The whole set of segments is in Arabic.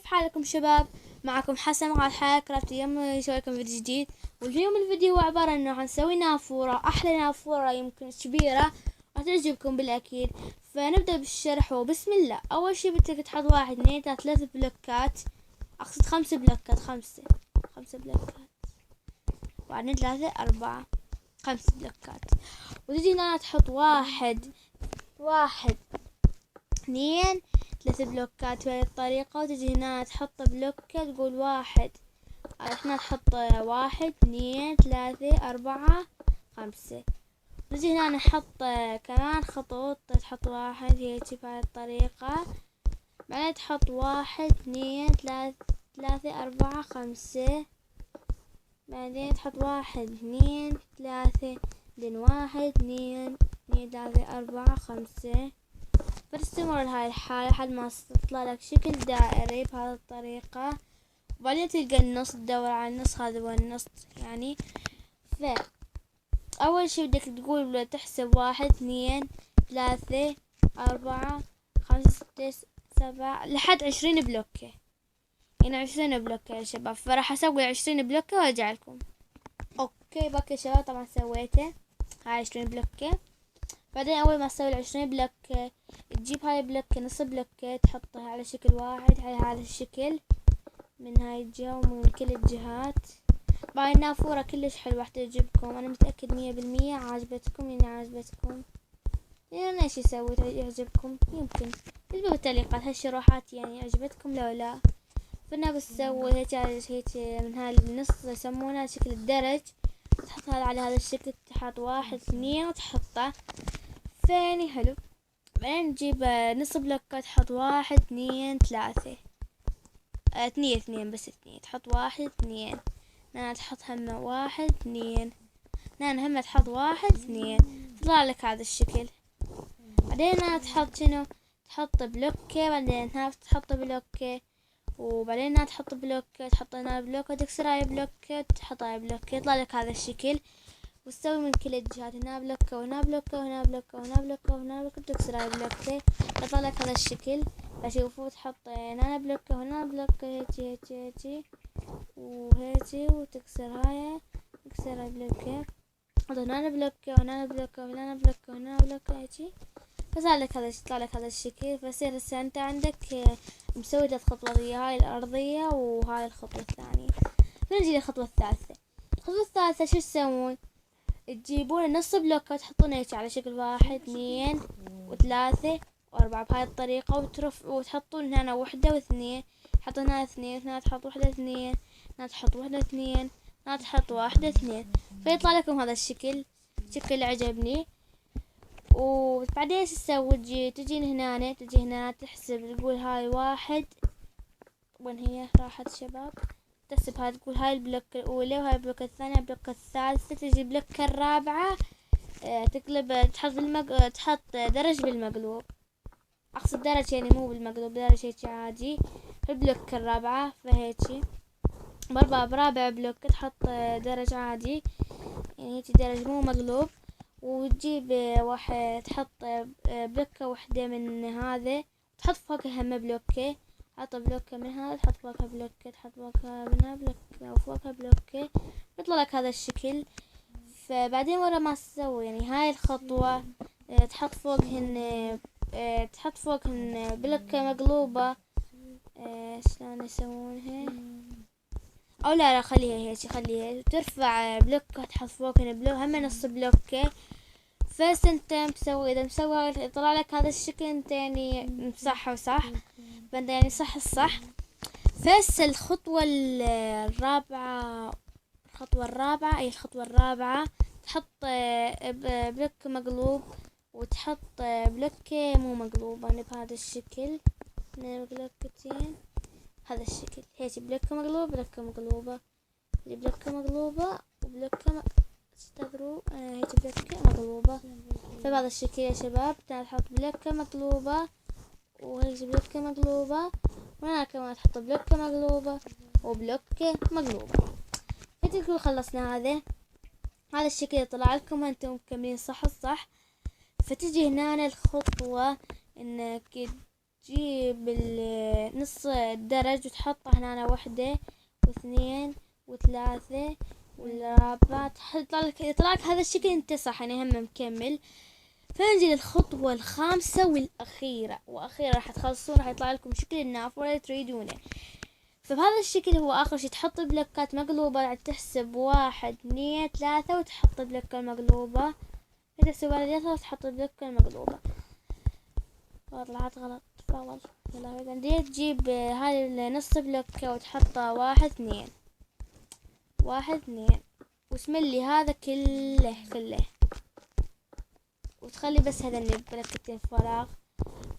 كيف حالكم شباب؟ معكم حسن على حياة كرافت. اليوم نسوي لكم فيديو جديد، واليوم الفيديو هو عبارة انه حنسوي نافورة، احلى نافورة يمكن كبيرة وتعجبكم بالاكيد. فنبدأ بالشرح وبسم الله. اول شي بدك تحط 1 2 3 بلوكات، اقصد 5 بلوكات، خمسة بلوكات، 1 2 3 4 5 بلوكات. وتجي هنا تحط 1 2 3 بلوكات بهذه الطريقة، وتجي هنا تحط بلوكة تقول 1. احنا نحط 1 2 3 4 5. نجي هنا نحط كمان خطوط، تحط 1 هيك بهذه الطريقة، بعدين تحط 1 2 3 4 5، بعدين تحط 1 2 3، بعدين 1 2 3 4 5. فتستمر هاي الحالة لحد ما تطلع لك شكل دائري بهذه الطريقة، وبعدين تلقى النص، تدور على النص، هذا هو النص يعني. فأول شي بدك تقول تحسب 1 2 3 4 5 6 7 لحد 20 بلوكة، يعني 20 بلوكة يا شباب. فراح أسوي 20 بلوكة وأرجع لكم. أوكي بك يا شباب، طبعا سويته هاي 20 بلوكة. بعدين أول ما تسوي 20 بلوكة تجيب هاي بلوكة، نص بلوكة، تحطها على شكل واحد على هذا الشكل من هاي الجهة ومن كل الجهات. باي النافورة كلش حلوة تعجبكم، أنا متأكد 100% عجبتكم. يعني عجبتكم، يعني أنا ايش سويت يعجبكم، يمكن اكتبوا بالتعليقات هالشروحات يعني عجبتكم لو لا. فانا بسوي هيك من هاي النص يسمونها شكل الدرج، تحط هذا على هذا الشكل، تحط 1 2 وتحطه، فيعني حلو. بعدين نجيب نص بلوكة، تحط 1 2 3، 2 بس 2، تحط 1 2، هنا تحط هم 1 2، هنا هم تحط 1 2، تطلع لك هذا الشكل. بعدين هنا تحط شنو، تحط بلوكة، بعدين هنا تحط بلوكة، وبعدين هنا تحط بلوكة، تحط هنا بلوكة، تكسر هاي بلوكة، تحط هاي بلوكة، يطلع لك هذا الشكل. وتسوي من كل الجهات، هنا بلوكة وهنا بلوكة وهنا بلوكة وهنا بلوكة وهنا بلوكة، تكسر هاي بلوكة، يطلع لك هذا الشكل. فشوفوا تحط هنا بلوكة وهنا بلوكة، هيجي وهيجي، وتكسر هاي، تكسر هاي بلوكة، تحط هنا بلوكة وهنا بلوكة وهنا بلوكة وهنا بلوكة، هيجي. فصار لك هذا، يطلع لك هذا الشكل. فيصير هسه انت عندك مسوي 3 خطوات، هاي الأرضية وهاي الخطوة الثانية. فنجي للخطوة الثالثة. الخطوة الثالثة شو تسوون؟ تجيبون نص بلوكة وتحطون هيك على شكل 1 2 و3 و4 بهاي الطريقة، وتحطون هنا 1 و2، تحطون هنا 2، هنا تحط 1 2، هنا تحط 1 2، هنا تحط 1 2، فيطلع لكم هذا الشكل، شكل عجبني. وبعدين ايش تسوي؟ تجي هنا تحسب، تقول هاي 1، وين هي راحت شباب؟ تحسب هاي، تقول هاي البلوكة الأولى وهاي البلوكة الثانية، البلوكة الثالثة، تجي البلوكة الرابعة تقلب، تحط درج بالمقلوب، أقصد درج يعني مو بالمقلوب، درج هيك عادي في البلوكة الرابعة. فهيجي برابع بلوكة تحط درج عادي، يعني هيك درج مو مقلوب. وتجيب تحط بلوكة واحدة من هذا، تحط فوقها هم بلوكة، حط بلوكة من هذا، تحط فوقها بلوكة، تحط فوقها منها بلوكة وفوقها بلوكة، بيطلع لك هذا الشكل. فبعدين ورا ما تسوي يعني هاي الخطوة تحط فوقهن بلوكة مقلوبة. شلون يسوونها؟ او لا خليها هيك، خليها ترفع بلوكة، تحط فوقهن بلوكة هم نص بلوكة. فاس انت اذا مسوي يطلع لك هذا الشكل، انت يعني صح وصح، فانت يعني صح الصح. فاس الخطوة الرابعة، الخطوة الرابعة تحط بلوك مقلوب، وتحط بلوكة مو مقلوبة، يعني بهذا الشكل، بلوكتين هذا الشكل، هيك بلوكة مقلوبة، بلوكة مقلوبة، بلوكة مقلوبة، وبلوكة استغروا هيك بلوكة مقلوبة. فبهذا الشكل يا شباب تحط بلوكة مقلوبة، وهيك بلوكة مقلوبة، وهنا كمان تحط بلوكة مقلوبة وبلوكة مقلوبة. فتقول خلصنا هذا الشكل يطلع لكم، انتم مكملين صح الصح. فتجي هنا الخطوة انك تجيب نص الدرج وتحطه هنا، واحدة واثنين وثلاثة والرابعة، يطلع لك هذا الشكل. انت صح يعني هم مكمل. فنجي للخطوة الخامسة والأخيرة، وأخيرا راح تخلصون، راح يطلع لكم شكل النافورة اللي تريدونه. فبهذا الشكل هو آخر شي تحط بلوكات مقلوبة، بعد تحسب 1 2 3 وتحط بلوكة المقلوبة، تحسب على 3 وتحط بلوكة المقلوبة. طلعت غلط فاول. يلا بدي تجيب هاي النص بلوكة وتحطها 1 2 1 2 وتملي هذا كله وتخلي بس هذا بلوكتين فراغ.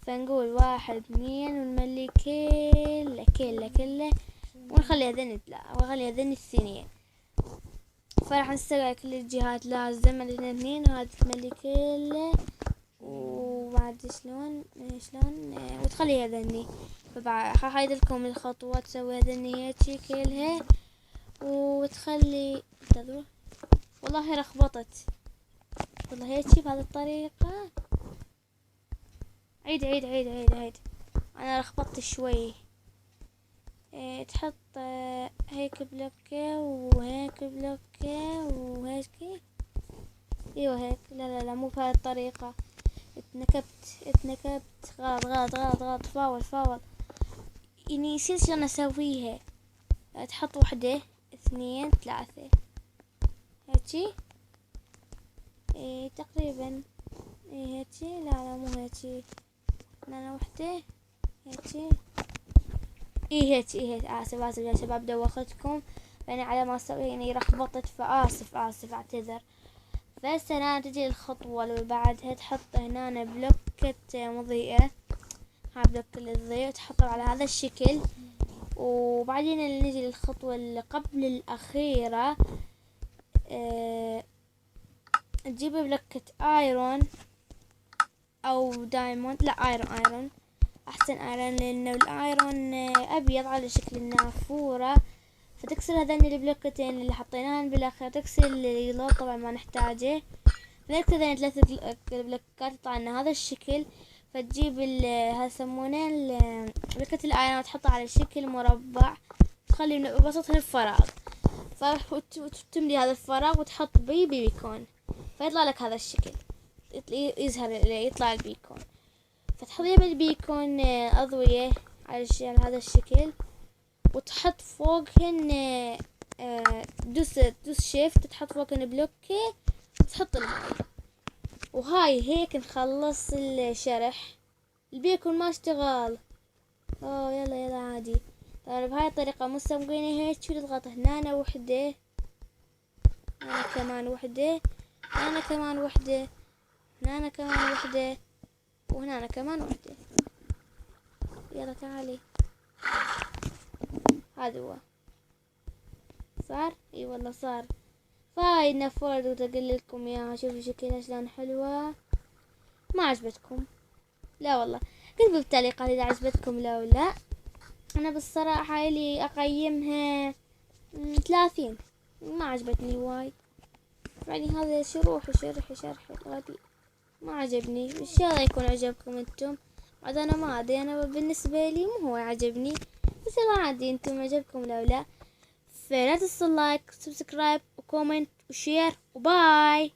فنقول 1 2 ونملي كله ونخلي هذين ونخلي هذين الثنين. فراح نستوي على كل الجهات لازم الاثنين وهذا تملي كله. وبعد شلون وتخلي هذني. فبعد هايد لكم الخطوة، تسوي هذني هيجي كلها وتخلي. انتظروا والله رخبطت والله هيجي بهذه الطريقة. عيد انا رخبطت شوي. تحط هيك بلوكة وهيك بلوكة وهيك. ايوه هيك. لا مو بهذه الطريقة. اتنكبت. غلط. فاول يعني نسيت شلون اسويها. تحط 1 2 3 هيجي. تقريبا هيجي. لا مو هيجي. انا 1 هيجي. هيك اسف يا شباب دوختكم، لاني على ما اسوي يعني رخبطت، فاسف اعتذر. بس هنا تجي الخطوة اللي بعدها، تحط هنا بلوكة مضيئة. هاي بلوكة الضيء تحطه على هذا الشكل. وبعدين نجي للخطوة اللي قبل الأخيرة. تجيب بلوكة ايرون او دايموند. لا ايرون احسن. ايرون لانه الايرون ابيض على شكل النافورة. فتكسر هذين البلوكتين اللي حطيناهن بالاخير، تكسر اليلو طبعا ما نحتاجه. نكسر هذين 3 بلوكات يطلع لنا هذا الشكل. فتجيب هذا يسمونه بلوكة الايرون وتحطها على شكل مربع، تخلي وسطها الفراغ. وتملي هذا الفراغ وتحط بيكون، فيطلع لك هذا الشكل. يطلع البيكون. فتحضير بالبيكون أضوية على هذا الشكل، وتحط فوقهن دوس شيفت، تحط فوقهن بلوكة وتحط الهاي. وهاي هيك نخلص الشرح. البيكون ما اشتغل. يلا عادي. طيب بهاي الطريقة مسوينه هيك. تضغط هنا 1 هنا كمان 1 هنا كمان 1 هنا كمان 1 وهنا كمان 1. يلا تعالي. هذا هو صار. اي والله صار. فهاي النافورة اللي اقول لكم اياها، شوفوا شكلها شلون حلوة. ما عجبتكم؟ لا والله كتبوا بالتعليقات اذا عجبتكم لو لا. انا بالصراحة اللي اقيمها 30. ما عجبتني وايد يعني. هذا شرح غبي ما عجبني. ان شاء الله يكون عجبكم انتم. عاد انا ما ادري، انا بالنسبه لي مو هو عجبني، بس ما عادي انتم عجبكم لو لا. فلا تنسوا لايك وسبسكرايب وكومنت وشير وباي.